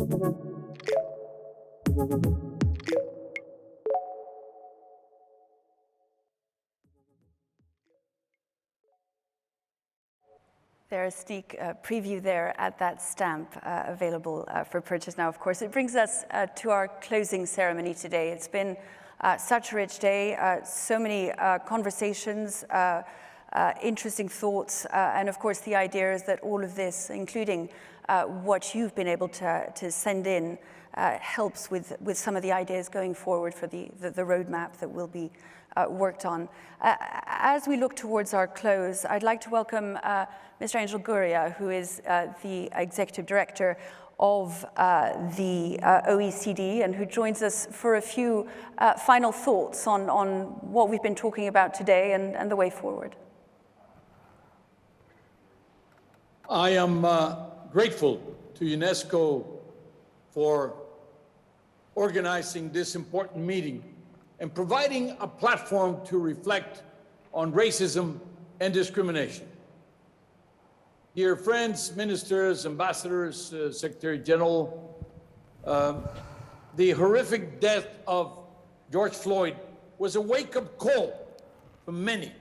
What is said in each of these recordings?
There's a sneak preview there at that stamp available for purchase now, of course. It brings us to our closing ceremony today. It's been such a rich day, so many conversations, interesting thoughts, and of course the idea is that all of this, including what you've been able to send in, helps with some of the ideas going forward for the roadmap that will be worked on. As we look towards our close, I'd like to welcome Mr. Angel Gurría, who is the Executive Director of the OECD and who joins us for a few final thoughts on what we've been talking about today and the way forward. I am grateful to UNESCO for organizing this important meeting and providing a platform to reflect on racism and discrimination. Dear friends, ministers, ambassadors, Secretary General, the horrific death of George Floyd was a wake-up call for many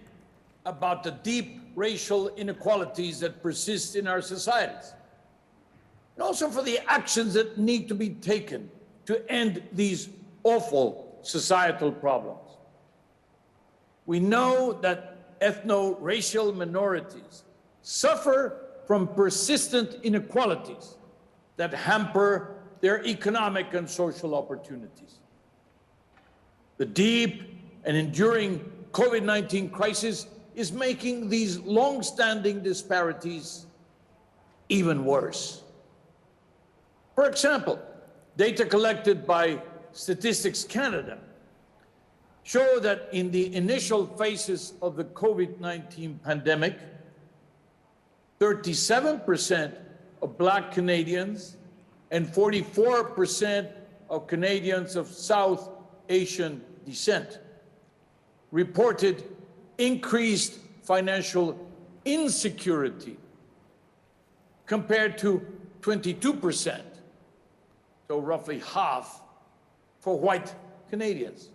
about the deep racial inequalities that persist in our societies, and also for the actions that need to be taken to end these awful societal problems. We know that ethno-racial minorities suffer from persistent inequalities that hamper their economic and social opportunities. The deep and enduring COVID-19 crisis is making these long-standing disparities even worse. For example, data collected by Statistics Canada show that in the initial phases of the COVID-19 pandemic, 37% of Black Canadians and 44% of Canadians of South Asian descent reported increased financial insecurity compared to 22%, so roughly half, for white Canadians.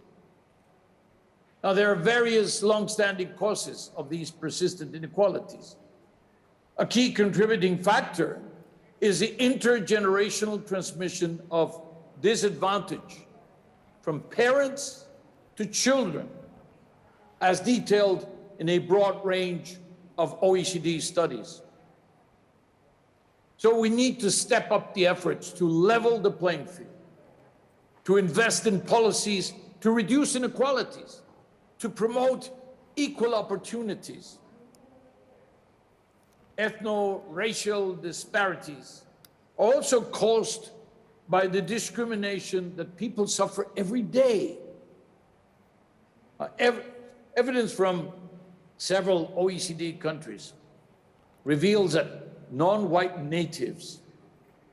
Now, there are various long-standing causes of these persistent inequalities. A key contributing factor is the intergenerational transmission of disadvantage from parents to children, as detailed in a broad range of OECD studies. So we need to step up the efforts to level the playing field, to invest in policies to reduce inequalities, to promote equal opportunities. Ethno-racial disparities are also caused by the discrimination that people suffer every day. Evidence from several OECD countries reveals that non-white natives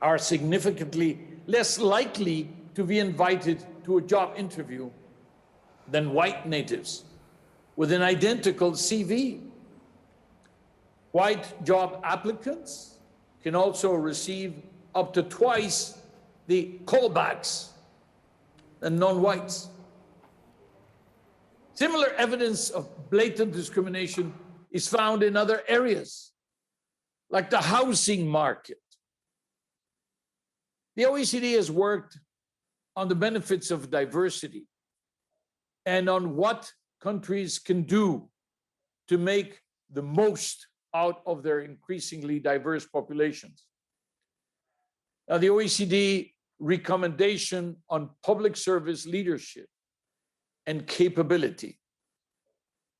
are significantly less likely to be invited to a job interview than white natives with an identical CV. White job applicants can also receive up to twice the callbacks than non-whites. Similar evidence of blatant discrimination is found in other areas, like the housing market. The OECD has worked on the benefits of diversity and on what countries can do to make the most out of their increasingly diverse populations. Now, the OECD recommendation on public service leadership and capability.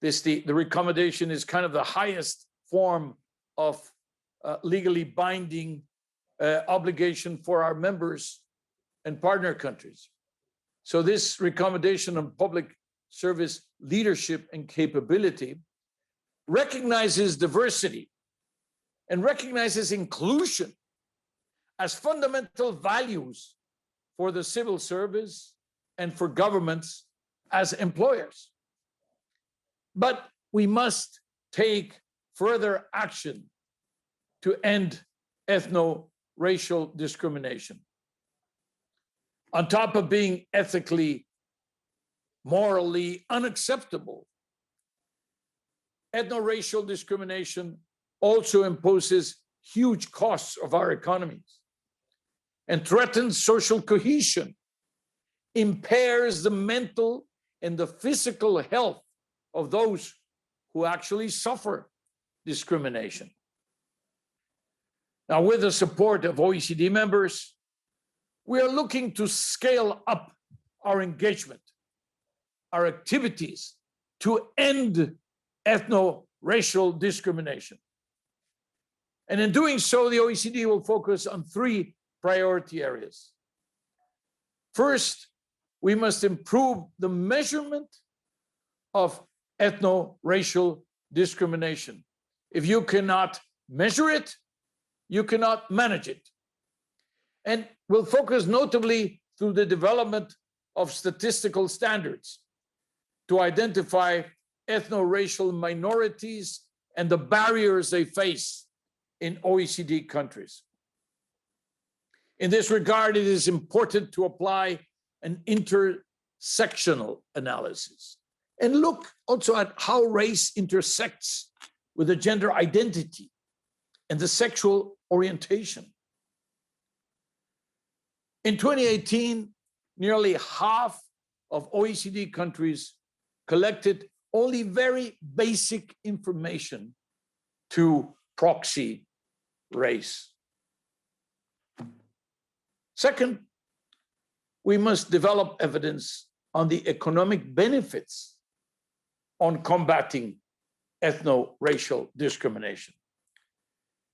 The recommendation is kind of the highest form of legally binding obligation for our members and partner countries. So this recommendation on public service leadership and capability recognizes diversity and recognizes inclusion as fundamental values for the civil service and for governments as employers. But we must take further action to end ethno-racial discrimination. On top of being ethically, morally unacceptable, ethno-racial discrimination also imposes huge costs of our economies and threatens social cohesion, impairs the mental and the physical health of those who actually suffer discrimination. Now, with the support of OECD members, we are looking to scale up our engagement, our activities to end ethno-racial discrimination. And in doing so, the OECD will focus on 3 priority areas. First, we must improve the measurement of ethno-racial discrimination. If you cannot measure it, you cannot manage it. And we'll focus notably through the development of statistical standards to identify ethno-racial minorities and the barriers they face in OECD countries. In this regard, it is important to apply an intersectional analysis and look also at how race intersects with the gender identity and the sexual orientation. In 2018, nearly half of OECD countries collected only very basic information to proxy race. Second, we must develop evidence on the economic benefits on combating ethno-racial discrimination,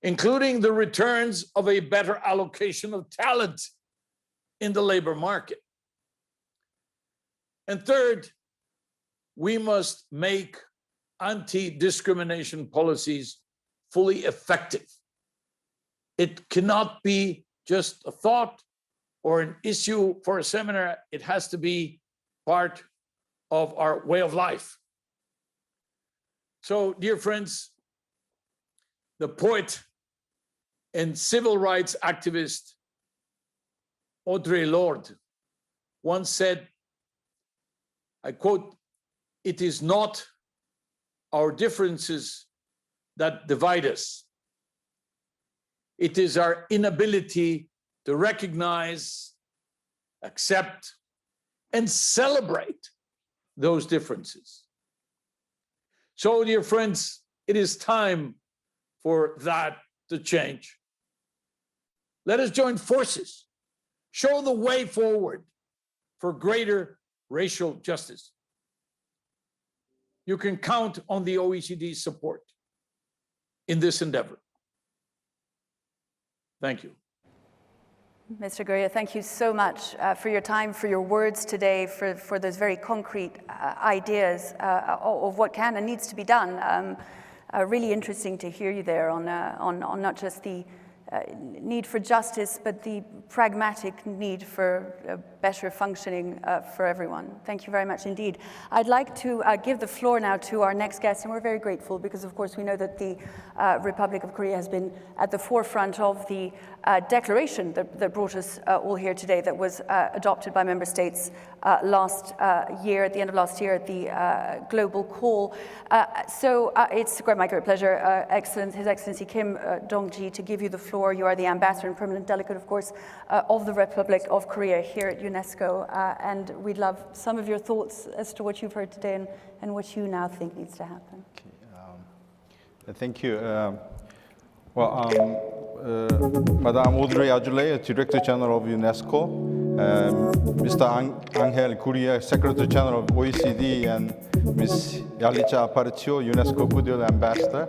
including the returns of a better allocation of talent in the labor market. And third, we must make anti-discrimination policies fully effective. It cannot be just a thought or an issue for a seminar. It has to be part of our way of life. So, dear friends, the poet and civil rights activist Audre Lorde once said, I quote, "It is not our differences that divide us. It is our inability to recognize, accept, and celebrate those differences." So, dear friends, it is time for that to change. Let us join forces, show the way forward for greater racial justice. You can count on the OECD's support in this endeavor. Thank you. Mr. Gurría, thank you so much for your time, for your words today, for those very concrete ideas of what can and needs to be done. Really interesting to hear you there on not just the need for justice, but the pragmatic need for better functioning for everyone. Thank you very much indeed. I'd like to give the floor now to our next guest, and we're very grateful because, of course, we know that the Republic of Korea has been at the forefront of the declaration that brought us all here today, that was adopted by member states last year, at the end of last year, at the global call. So it's my great pleasure, His Excellency Kim Dong-ji, to give you the floor. You are the ambassador and permanent delegate, of course, of the Republic of Korea here at UNESCO, and we'd love some of your thoughts as to what you've heard today and what you now think needs to happen. Okay. Thank you. Madame Audrey Azoulay, Director General of UNESCO, Mr. Angel Gurría, Secretary General of OECD, and Ms. Yalitza Aparicio, UNESCO Goodwill Ambassador.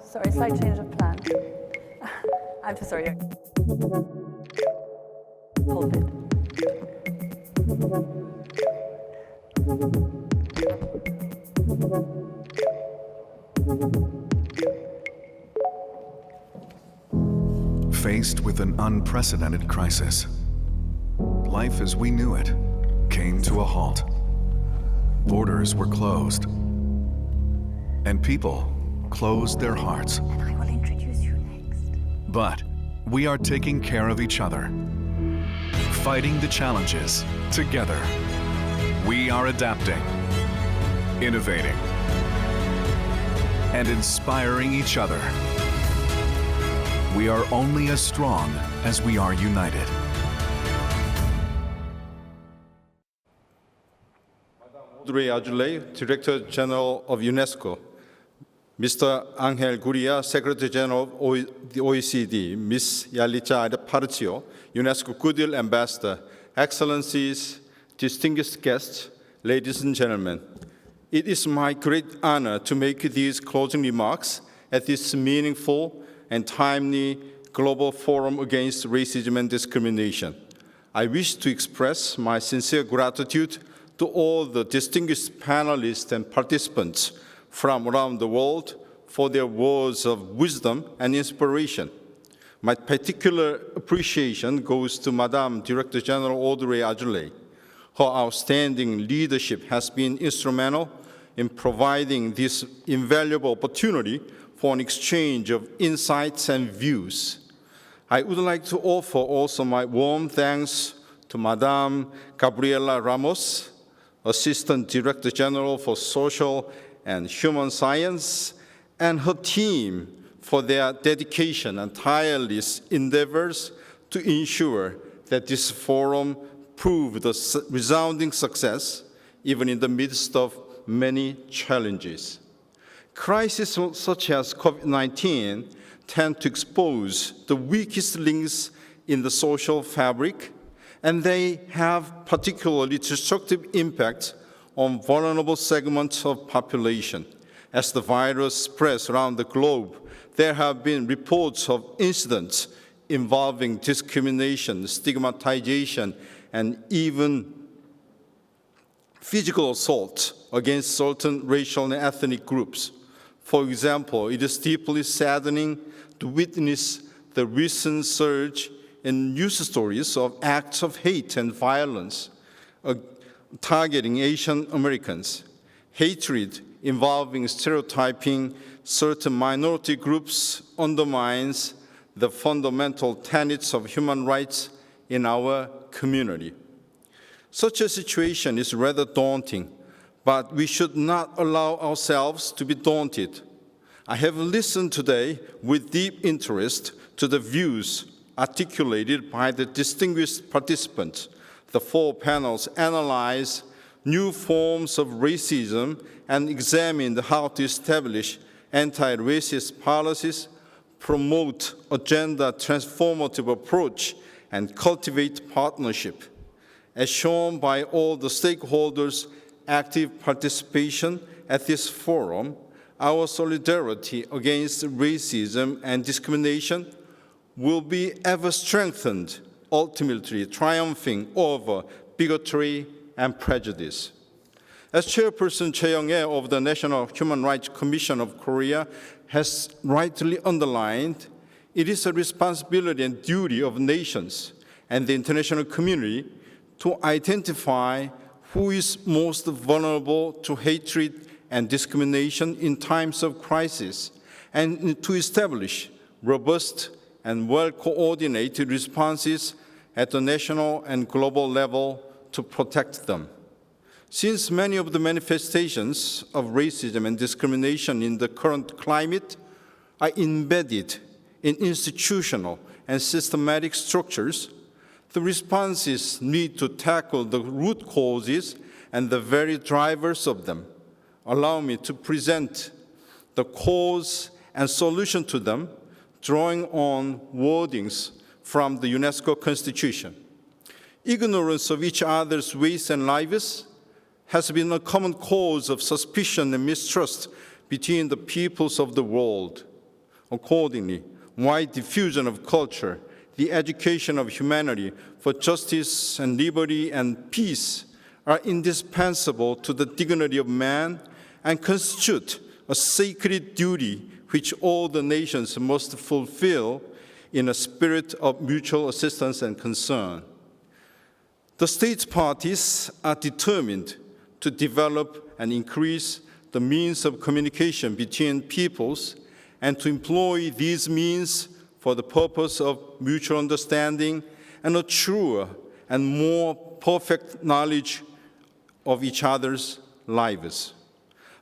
Sorry, slight change of plan. I'm so sorry. Hold it. Faced with an unprecedented crisis, life as we knew it came to a halt. Borders were closed, and people closed their hearts. And I will introduce But we are taking care of each other, fighting the challenges together. We are adapting, innovating, and inspiring each other. We are only as strong as we are united. Gurría, Director General of UNESCO, Mr. Angel Gurría, Secretary General of the OECD, Ms. Yalitza Aparicio, UNESCO Goodwill Ambassador, Excellencies, distinguished guests, ladies and gentlemen. It is my great honor to make these closing remarks at this meaningful and timely global forum against racism and discrimination. I wish to express my sincere gratitude to all the distinguished panelists and participants from around the world for their words of wisdom and inspiration. My particular appreciation goes to Madame Director General Audrey Azoulay. Her outstanding leadership has been instrumental in providing this invaluable opportunity for an exchange of insights and views. I would like to offer also my warm thanks to Madame Gabriela Ramos, Assistant Director General for Social and Human Science, and her team for their dedication and tireless endeavors to ensure that this forum proved a resounding success, even in the midst of many challenges. Crises such as COVID-19 tend to expose the weakest links in the social fabric, and they have particularly destructive impact on vulnerable segments of population. As the virus spreads around the globe, there have been reports of incidents involving discrimination, stigmatization, and even physical assault against certain racial and ethnic groups. For example, it is deeply saddening to witness the recent surge in news stories of acts of hate and violence targeting Asian Americans. Hatred involving stereotyping certain minority groups undermines the fundamental tenets of human rights in our community. Such a situation is rather daunting, but we should not allow ourselves to be daunted. I have listened today with deep interest to the views articulated by the distinguished participants. The four panels analyze new forms of racism and examine how to establish anti-racist policies, promote a gender transformative approach, and cultivate partnership. As shown by all the stakeholders' active participation at this forum, our solidarity against racism and discrimination will be ever strengthened, ultimately triumphing over bigotry and prejudice. As Chairperson Choi Young-ae of the National Human Rights Commission of Korea has rightly underlined, it is a responsibility and duty of nations and the international community to identify who is most vulnerable to hatred and discrimination in times of crisis, and to establish robust and well-coordinated responses at the national and global level to protect them. Since many of the manifestations of racism and discrimination in the current climate are embedded in institutional and systematic structures, the responses need to tackle the root causes and the very drivers of them. Allow me to present the cause and solution to them, drawing on wordings from the UNESCO Constitution. Ignorance of each other's ways and lives has been a common cause of suspicion and mistrust between the peoples of the world. Accordingly, wide diffusion of culture, the education of humanity for justice and liberty and peace are indispensable to the dignity of man and constitute a sacred duty which all the nations must fulfill in a spirit of mutual assistance and concern. The state parties are determined to develop and increase the means of communication between peoples and to employ these means for the purpose of mutual understanding and a truer and more perfect knowledge of each other's lives.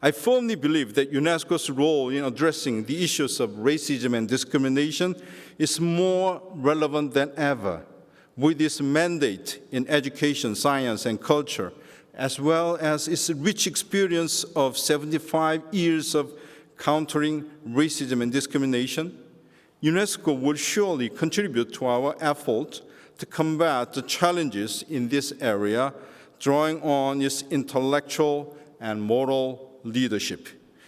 I firmly believe that UNESCO's role in addressing the issues of racism and discrimination is more relevant than ever, with its mandate in education, science, and culture, as well as its rich experience of 75 years of countering racism and discrimination. UNESCO will surely contribute to our effort to combat the challenges in this area, drawing on its intellectual and moral leadership.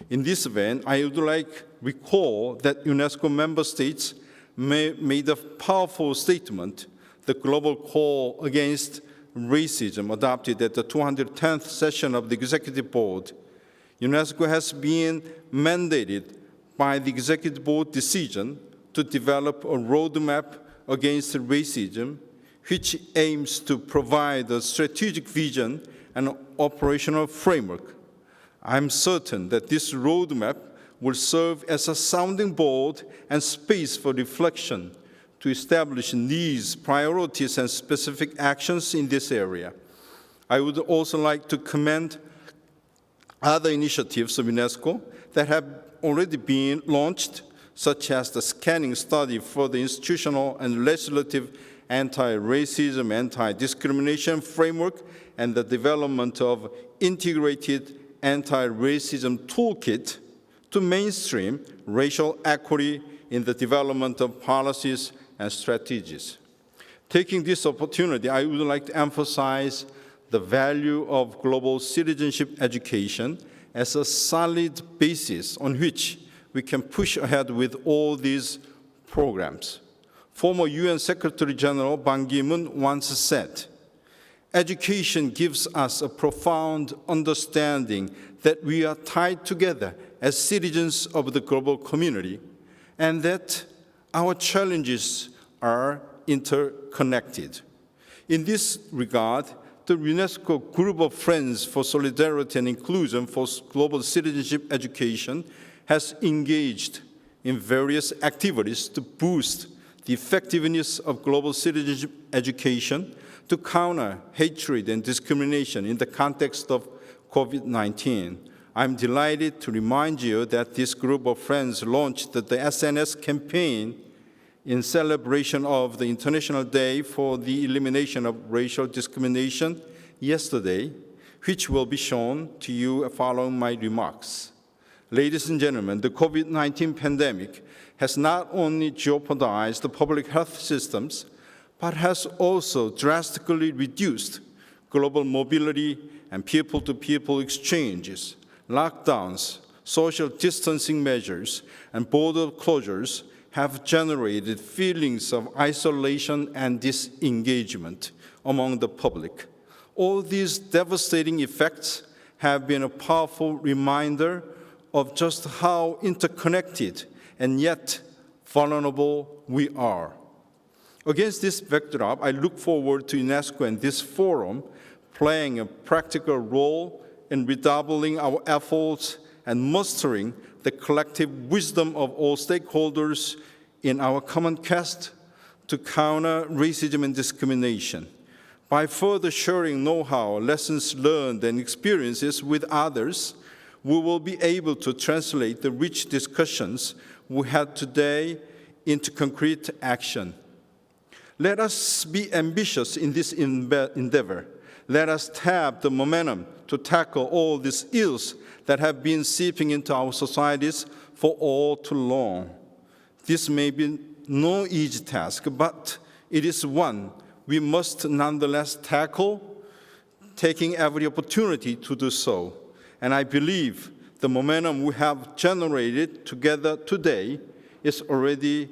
In this vein, I would like to recall that UNESCO member states made a powerful statement, the Global Call Against Racism, adopted at the 210th session of the Executive Board. UNESCO has been mandated by the Executive Board decision to develop a roadmap against racism, which aims to provide a strategic vision and operational framework. I'm certain that this roadmap will serve as a sounding board and space for reflection to establish needs, priorities, and specific actions in this area. I would also like to commend other initiatives of UNESCO that have already been launched, such as the scanning study for the institutional and legislative anti-racism, anti-discrimination framework, and the development of integrated anti-racism toolkit to mainstream racial equity in the development of policies and strategies. Taking this opportunity, I would like to emphasize the value of global citizenship education as a solid basis on which we can push ahead with all these programs. Former UN Secretary General Ban Ki-moon once said, "Education gives us a profound understanding that we are tied together as citizens of the global community and that our challenges are interconnected." In this regard, the UNESCO Group of Friends for Solidarity and Inclusion for Global Citizenship Education has engaged in various activities to boost the effectiveness of global citizenship education to counter hatred and discrimination in the context of COVID-19. I'm delighted to remind you that this group of friends launched the SNS campaign in celebration of the International Day for the Elimination of Racial Discrimination yesterday, which will be shown to you following my remarks. Ladies and gentlemen, the COVID-19 pandemic has not only jeopardized the public health systems, but has also drastically reduced global mobility and people-to-people exchanges. Lockdowns, social distancing measures, and border closures have generated feelings of isolation and disengagement among the public. All these devastating effects have been a powerful reminder of just how interconnected and yet vulnerable we are. Against this backdrop, I look forward to UNESCO and this forum playing a practical role in redoubling our efforts and mustering the collective wisdom of all stakeholders in our common quest to counter racism and discrimination. By further sharing know-how, lessons learned, and experiences with others, we will be able to translate the rich discussions we had today into concrete action. Let us be ambitious in this endeavor. Let us tap the momentum to tackle all these ills that have been seeping into our societies for all too long. This may be no easy task, but it is one we must nonetheless tackle, taking every opportunity to do so. And I believe the momentum we have generated together today is already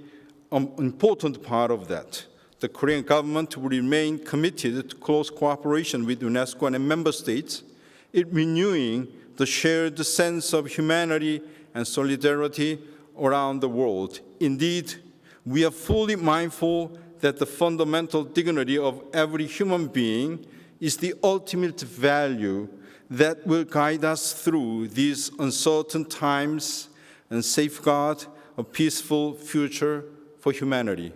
an important part of that. The Korean government will remain committed to close cooperation with UNESCO and member states in renewing the shared sense of humanity and solidarity around the world. Indeed, we are fully mindful that the fundamental dignity of every human being is the ultimate value that will guide us through these uncertain times and safeguard a peaceful future for humanity.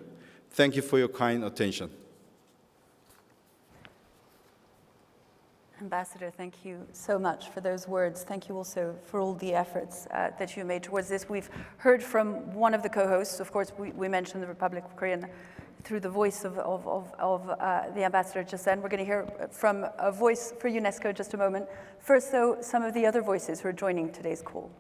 Thank you for your kind attention. Ambassador, thank you so much for those words. Thank you also for all the efforts that you made towards this. We've heard from one of the co-hosts. Of course, we mentioned the Republic of Korea through the voice of the ambassador just then. We're going to hear from a voice for UNESCO in just a moment. First, though, some of the other voices who are joining today's call.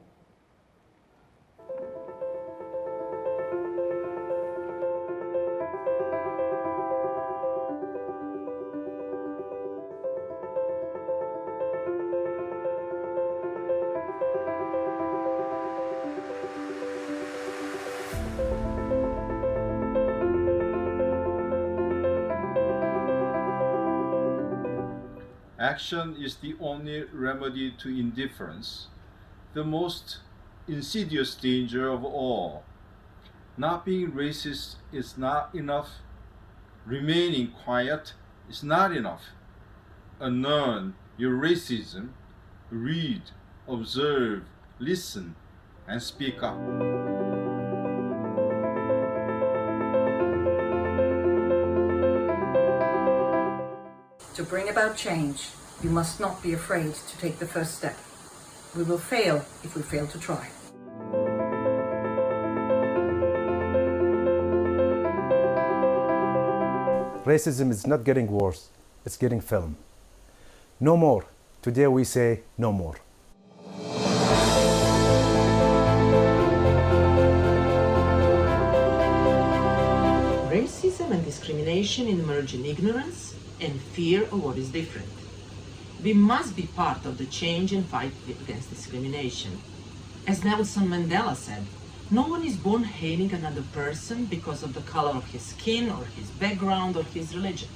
Action is the only remedy to indifference, the most insidious danger of all. Not being racist is not enough. Remaining quiet is not enough. Unlearn your racism. Read, observe, listen, and speak up. To bring about change, we must not be afraid to take the first step. We will fail if we fail to try. Racism is not getting worse, it's getting film. No more. Today we say no more. Racism and discrimination emerge in ignorance and fear of what is different. We must be part of the change and fight against discrimination. As Nelson Mandela said, no one is born hating another person because of the color of his skin or his background or his religion.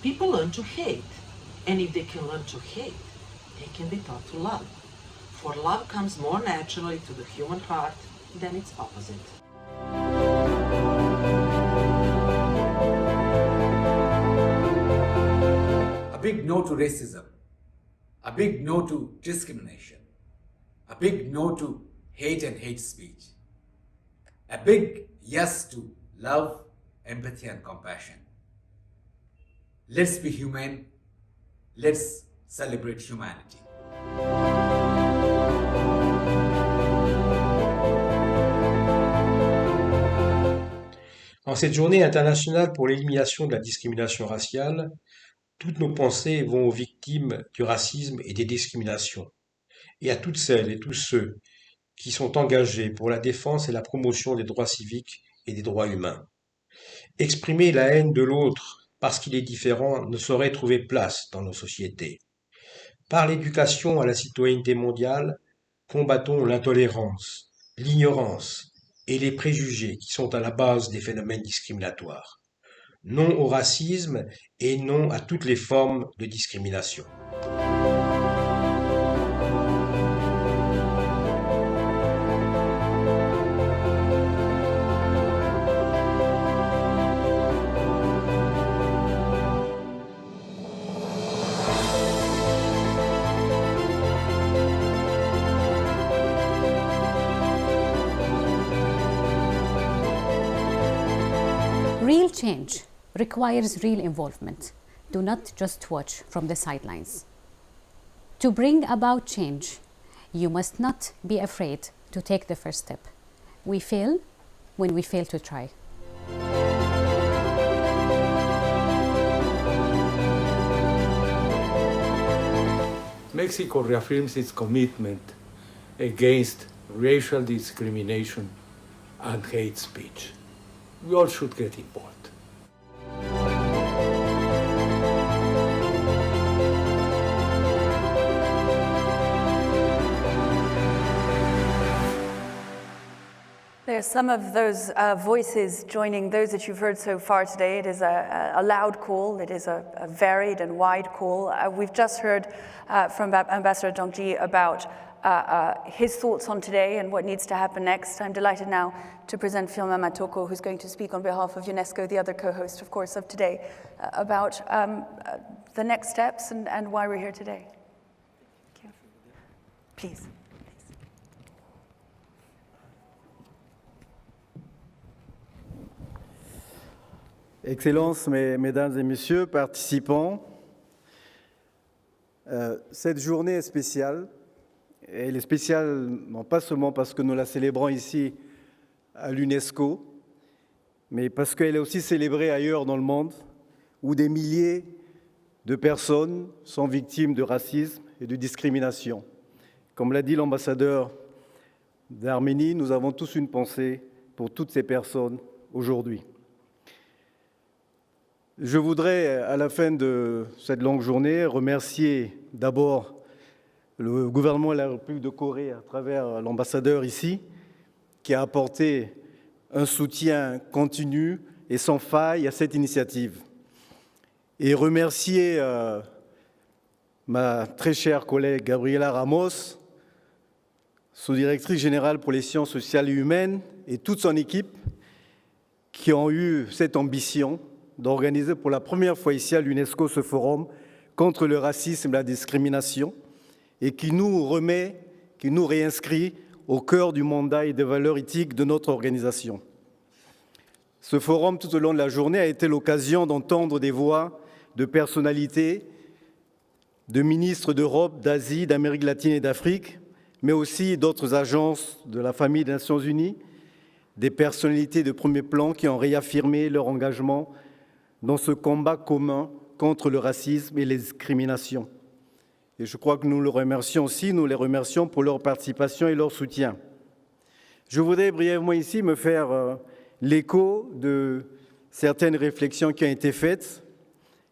People learn to hate, and if they can learn to hate, they can be taught to love. For love comes more naturally to the human heart than its opposite. A big no to racism, a big no to discrimination, a big no to hate and hate speech, a big yes to love, empathy, and compassion. Let's be human, let's celebrate humanity. En cette journée internationale pour l'élimination de la discrimination raciale, toutes nos pensées vont aux victimes du racisme et des discriminations, et à toutes celles et tous ceux qui sont engagés pour la défense et la promotion des droits civiques et des droits humains. Exprimer la haine de l'autre parce qu'il est différent ne saurait trouver place dans nos sociétés. Par l'éducation à la citoyenneté mondiale, combattons l'intolérance, l'ignorance et les préjugés qui sont à la base des phénomènes discriminatoires. Non au racisme et non à toutes les formes de discrimination. Real change requires real involvement. Do not just watch from the sidelines. To bring about change, you must not be afraid to take the first step. We fail when we fail to try. Mexico reaffirms its commitment against racial discrimination and hate speech. We all should get involved. There are some of those voices joining those that you've heard so far today. It is a loud call. It is a varied and wide call. We've just heard from Ambassador Dongji about his thoughts on today and what needs to happen next. I'm delighted now to present Firmin Matoko, who's going to speak on behalf of UNESCO, the other co-host, of course, of today, about the next steps and why we're here today. Thank you. Please. Excellences, Mesdames et Messieurs, participants, cette journée est spéciale. Elle est spéciale non pas seulement parce que nous la célébrons ici à l'UNESCO, mais parce qu'elle est aussi célébrée ailleurs dans le monde, où des milliers de personnes sont victimes de racisme et de discrimination. Comme l'a dit l'ambassadeur d'Arménie, nous avons tous une pensée pour toutes ces personnes aujourd'hui. Je voudrais, à la fin de cette longue journée, remercier d'abord le gouvernement de la République de Corée à travers l'ambassadeur ici, qui a apporté un soutien continu et sans faille à cette initiative. Et remercier ma très chère collègue Gabriela Ramos, sous-directrice générale pour les sciences sociales et humaines, et toute son équipe qui ont eu cette ambition d'organiser pour la première fois ici à l'UNESCO ce forum contre le racisme et la discrimination et qui nous réinscrit au cœur du mandat et des valeurs éthiques de notre organisation. Ce forum, tout au long de la journée, a été l'occasion d'entendre des voix de personnalités, de ministres d'Europe, d'Asie, d'Amérique latine et d'Afrique, mais aussi d'autres agences de la famille des Nations Unies, des personnalités de premier plan qui ont réaffirmé leur engagement dans ce combat commun contre le racisme et les discriminations. Et je crois que nous les remercions aussi, nous les remercions pour leur participation et leur soutien. Je voudrais brièvement ici me faire l'écho de certaines réflexions qui ont été faites,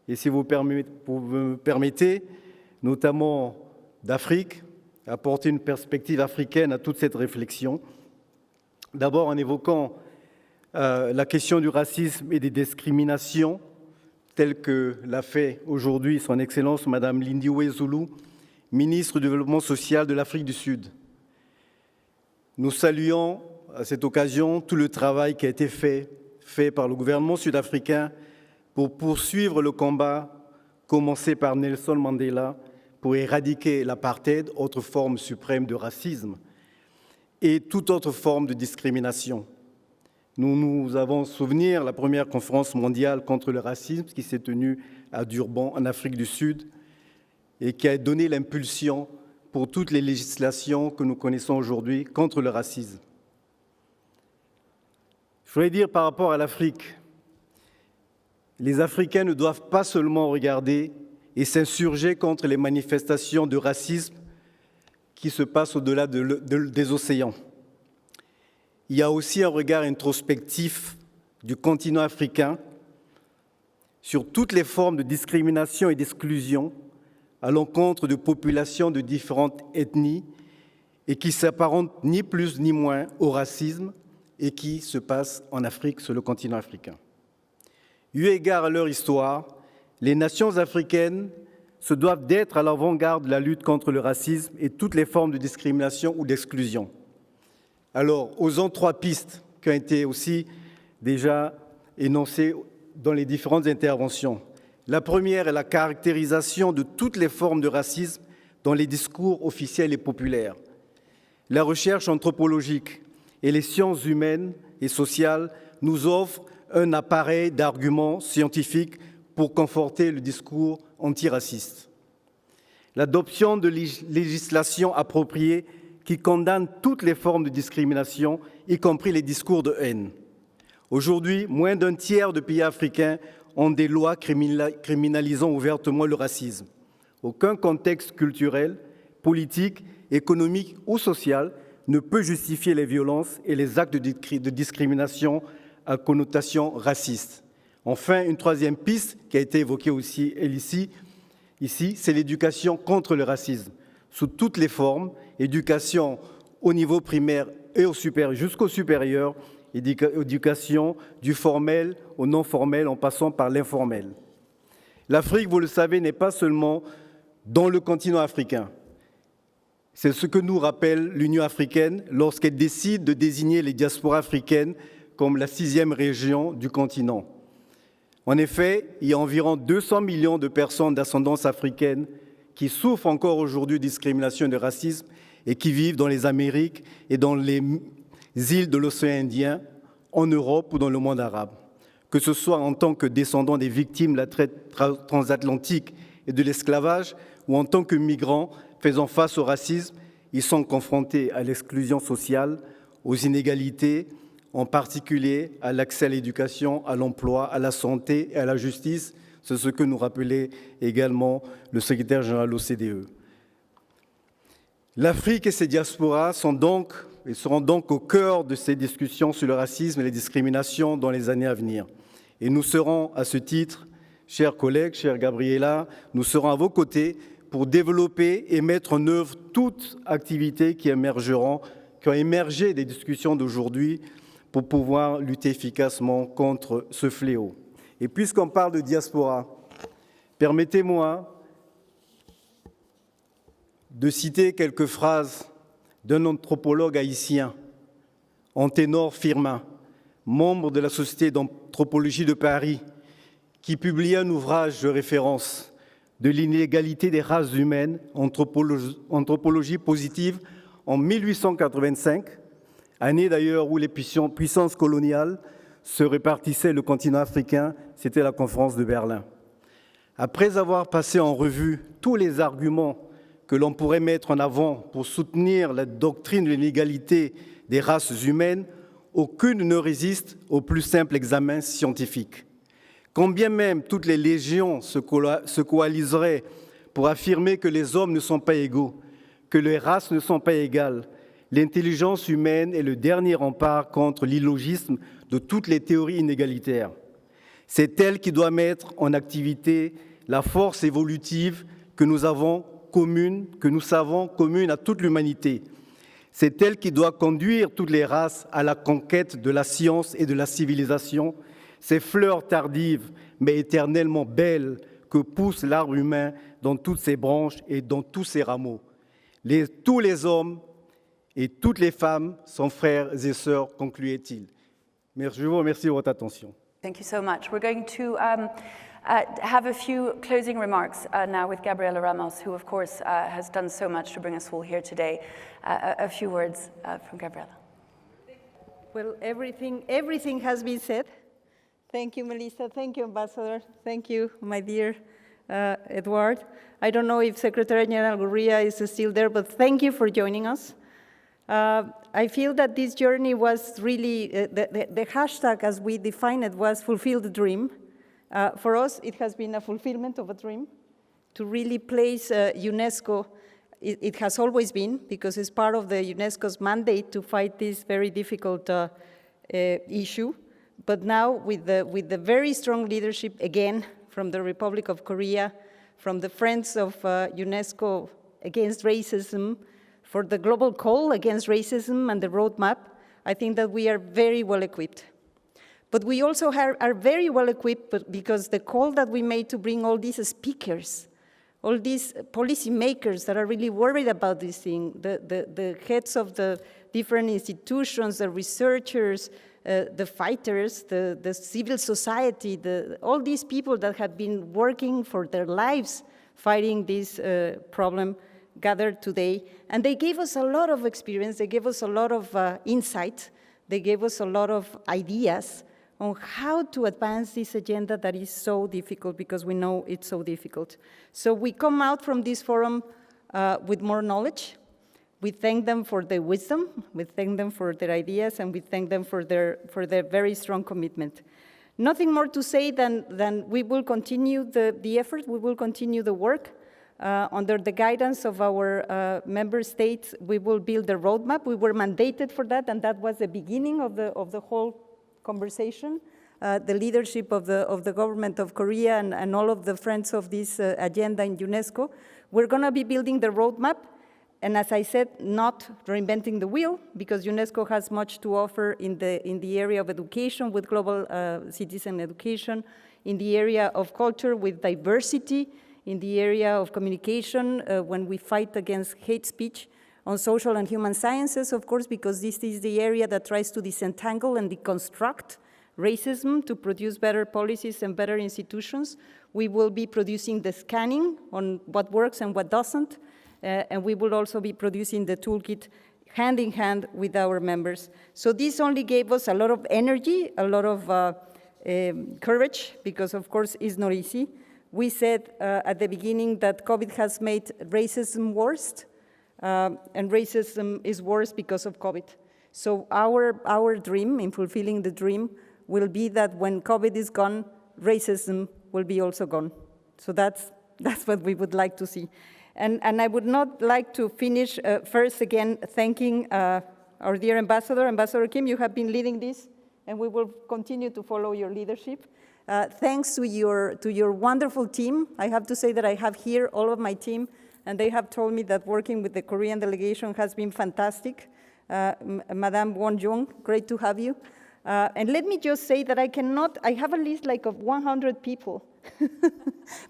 et si vous me permettez, notamment d'Afrique, apporter une perspective africaine à toute cette réflexion. D'abord en évoquant la question du racisme et des discriminations, telle que l'a fait aujourd'hui son Excellence Madame Lindiwe Zulu, ministre du Développement social de l'Afrique du Sud. Nous saluons à cette occasion tout le travail qui a été fait par le gouvernement sud-africain pour poursuivre le combat commencé par Nelson Mandela pour éradiquer l'apartheid, autre forme suprême de racisme, et toute autre forme de discrimination. Nous avons souvenir la première conférence mondiale contre le racisme qui s'est tenue à Durban, en Afrique du Sud, et qui a donné l'impulsion pour toutes les législations que nous connaissons aujourd'hui contre le racisme. Je voudrais dire par rapport à l'Afrique, les Africains ne doivent pas seulement regarder et s'insurger contre les manifestations de racisme qui se passent au-delà des océans. Il y a aussi un regard introspectif du continent africain sur toutes les formes de discrimination et d'exclusion à l'encontre de populations de différentes ethnies et qui s'apparentent ni plus ni moins au racisme et qui se passent en Afrique, sur le continent africain. Eu égard à leur histoire, les nations africaines se doivent d'être à l'avant-garde de la lutte contre le racisme et toutes les formes de discrimination ou d'exclusion. Alors, osons trois pistes qui ont été aussi déjà énoncées dans les différentes interventions. La première est la caractérisation de toutes les formes de racisme dans les discours officiels et populaires. La recherche anthropologique et les sciences humaines et sociales nous offrent un appareil d'arguments scientifiques pour conforter le discours antiraciste. L'adoption de législations appropriées qui condamnent toutes les formes de discrimination, y compris les discours de haine. Aujourd'hui, moins d'un tiers de pays africains ont des lois criminalisant ouvertement le racisme. Aucun contexte culturel, politique, économique ou social ne peut justifier les violences et les actes de discrimination à connotation raciste. Enfin, une troisième piste qui a été évoquée aussi ici, c'est l'éducation contre le racisme, sous toutes les formes, éducation au niveau primaire et jusqu'au supérieur, éducation du formel au non formel en passant par l'informel. L'Afrique, vous le savez, n'est pas seulement dans le continent africain. C'est ce que nous rappelle l'Union africaine lorsqu'elle décide de désigner les diasporas africaines comme la 6e région du continent. En effet, il y a environ 200 millions de personnes d'ascendance africaine qui souffrent encore aujourd'hui de discrimination et de racisme et qui vivent dans les Amériques et dans les îles de l'océan Indien, en Europe ou dans le monde arabe. que ce soit en tant que descendants des victimes de la traite transatlantique et de l'esclavage, ou en tant que migrants faisant face au racisme, ils sont confrontés à l'exclusion sociale, aux inégalités, en particulier à l'accès à l'éducation, à l'emploi, à la santé et à la justice. C'est ce que nous rappelait également le secrétaire général de l'OCDE. L'Afrique et ses diasporas seront donc au cœur de ces discussions sur le racisme et les discriminations dans les années à venir. Et nous serons, à ce titre, chers collègues, chère Gabriela, nous serons à vos côtés pour développer et mettre en œuvre toute activité qui ont émergé des discussions d'aujourd'hui pour pouvoir lutter efficacement contre ce fléau. Et puisqu'on parle de diaspora, permettez-moi de citer quelques phrases d'un anthropologue haïtien, Anténor Firmin, membre de la Société d'anthropologie de Paris, qui publie un ouvrage de référence de l'inégalité des races humaines, anthropologie positive, en 1885, année d'ailleurs où les puissances coloniales se répartissaient le continent africain, c'était la conférence de Berlin. Après avoir passé en revue tous les arguments que l'on pourrait mettre en avant pour soutenir la doctrine de l'inégalité des races humaines, aucune ne résiste au plus simple examen scientifique. Quand bien même toutes les légions se coaliseraient pour affirmer que les hommes ne sont pas égaux, que les races ne sont pas égales, l'intelligence humaine est le dernier rempart contre l'illogisme de toutes les théories inégalitaires. C'est elle qui doit mettre en activité la force évolutive que nous savons commune à toute l'humanité. C'est elle qui doit conduire toutes les races à la conquête de la science et de la civilisation, ces fleurs tardives mais éternellement belles que pousse l'arbre humain dans toutes ses branches et dans tous ses rameaux. Tous les hommes et toutes les femmes sont frères et sœurs, concluait-il. Je vous remercie de votre attention. Thank you so much. We're going to have a few closing remarks now with Gabriela Ramos, who of course has done so much to bring us all here today. A few words from Gabriela. Well, everything has been said. Thank you, Melissa. Thank you, Ambassador. Thank you, my dear Edward. I don't know if Secretary General Gurría is still there, but thank you for joining us. I feel that this journey was really, the hashtag as we define it was fulfill the dream. For us, it has been a fulfillment of a dream to really place UNESCO. It has always been, because it's part of the UNESCO's mandate to fight this very difficult issue. But now with the very strong leadership, again, from the Republic of Korea, from the Friends of UNESCO Against Racism, for the global call against racism and the roadmap, I think that we are very well equipped. But we also are very well equipped because the call that we made to bring all these speakers, all these policymakers that are really worried about this thing, the heads of the different institutions, the researchers, the fighters, the civil society, all these people that have been working for their lives fighting this problem gathered today. And they gave us a lot of experience, they gave us a lot of insight, they gave us a lot of ideas on how to advance this agenda that is so difficult, because we know it's so difficult. So we come out from this forum with more knowledge. We thank them for their wisdom, we thank them for their ideas, and we thank them for their very strong commitment. Nothing more to say than we will continue the effort, we will continue the work. Under the guidance of our member states, we will build a roadmap. We were mandated for that, and that was the beginning of the whole conversation. The leadership of the government of Korea and all of the friends of this agenda in UNESCO. We're going to be building the roadmap, and as I said, not reinventing the wheel, because UNESCO has much to offer in the area of education with global citizen education, in the area of culture with diversity, in the area of communication when we fight against hate speech, on social and human sciences, of course, because this is the area that tries to disentangle and deconstruct racism to produce better policies and better institutions. We will be producing the scanning on what works and what doesn't, and we will also be producing the toolkit hand in hand with our members. So this only gave us a lot of energy, a lot of courage, because of course it's not easy. We said at the beginning that COVID has made racism worse, and racism is worse because of COVID. So our dream in fulfilling the dream will be that when COVID is gone, racism will be also gone. So that's what we would like to see. And I would not like to finish first again thanking our dear ambassador, Ambassador Kim. You have been leading this, and we will continue to follow your leadership. Thanks to your wonderful team. I have to say that I have here all of my team, and they have told me that working with the Korean delegation has been fantastic. Madame Won Jung, great to have you. And let me just say that I have a list like of 100 people,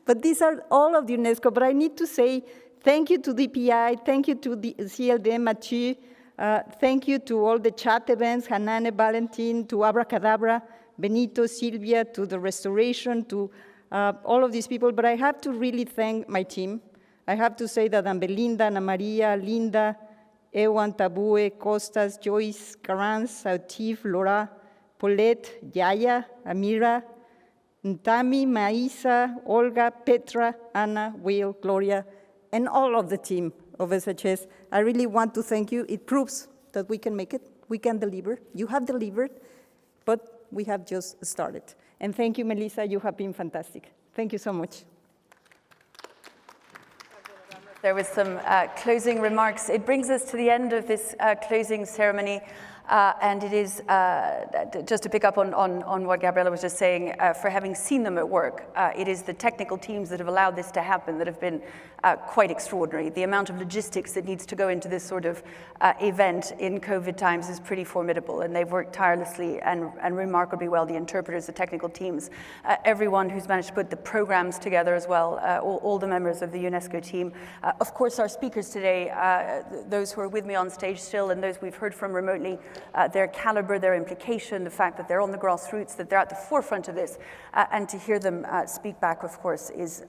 but these are all of the UNESCO, but I need to say thank you to DPI, thank you to the CLD, Mathieu, thank you to all the chat events, Hanane, Valentin, to Abracadabra, Benito, Silvia, to the restoration, to all of these people, but I have to really thank my team. I have to say that I'm Belinda, Ana Maria, Linda, Ewan, Tabue, Costas, Joyce, Carans, Autif, Laura, Paulette, Yaya, Amira, Ntami, Maisa, Olga, Petra, Anna, Will, Gloria, and all of the team of SHS. I really want to thank you. It proves that we can make it, we can deliver. You have delivered, but we have just started. And thank you, Melissa, you have been fantastic. Thank you so much. There was some closing remarks. It brings us to the end of this closing ceremony. And it is, just to pick up on what Gabriela was just saying, for having seen them at work, it is the technical teams that have allowed this to happen that have been quite extraordinary. The amount of logistics that needs to go into this sort of event in COVID times is pretty formidable, and they've worked tirelessly and remarkably well, the interpreters, the technical teams, everyone who's managed to put the programs together as well, all the members of the UNESCO team. Of course, our speakers today, those who are with me on stage still and those we've heard from remotely, their caliber, their implication, the fact that they're on the grassroots, that they're at the forefront of this, and to hear them speak back, of course, is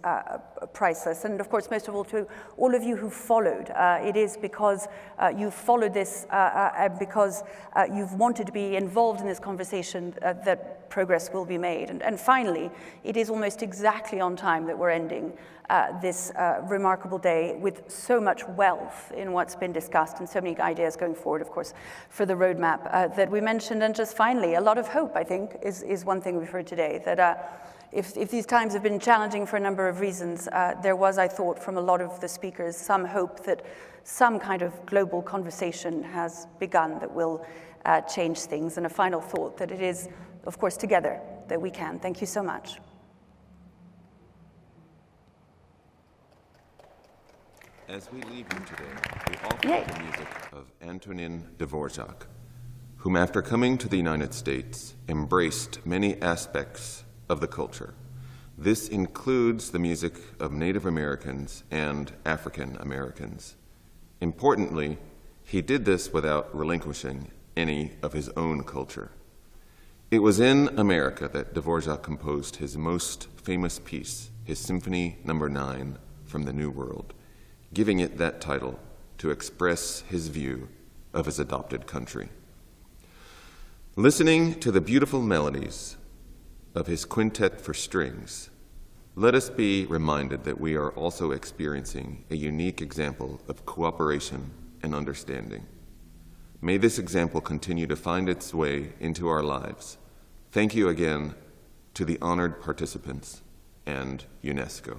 priceless. And of course, most of all, to all of you who followed. It is because you've followed this and because you've wanted to be involved in this conversation that progress will be made. And finally, it is almost exactly on time that we're ending this remarkable day with so much wealth in what's been discussed and so many ideas going forward, of course, for the roadmap that we mentioned. And just finally, a lot of hope, I think, is one thing we've heard today, that if these times have been challenging for a number of reasons, there was, I thought, from a lot of the speakers, some hope that some kind of global conversation has begun that will change things. And a final thought that it is, of course, together that we can. Thank you so much. As we leave you today, we offer the music of Antonin Dvorak, whom after coming to the United States, embraced many aspects of the culture. This includes the music of Native Americans and African Americans. Importantly, he did this without relinquishing any of his own culture. It was in America that Dvorak composed his most famous piece, his Symphony No. 9 from the New World, giving it that title to express his view of his adopted country. Listening to the beautiful melodies of his quintet for strings, let us be reminded that we are also experiencing a unique example of cooperation and understanding. May this example continue to find its way into our lives. Thank you again to the honored participants and UNESCO.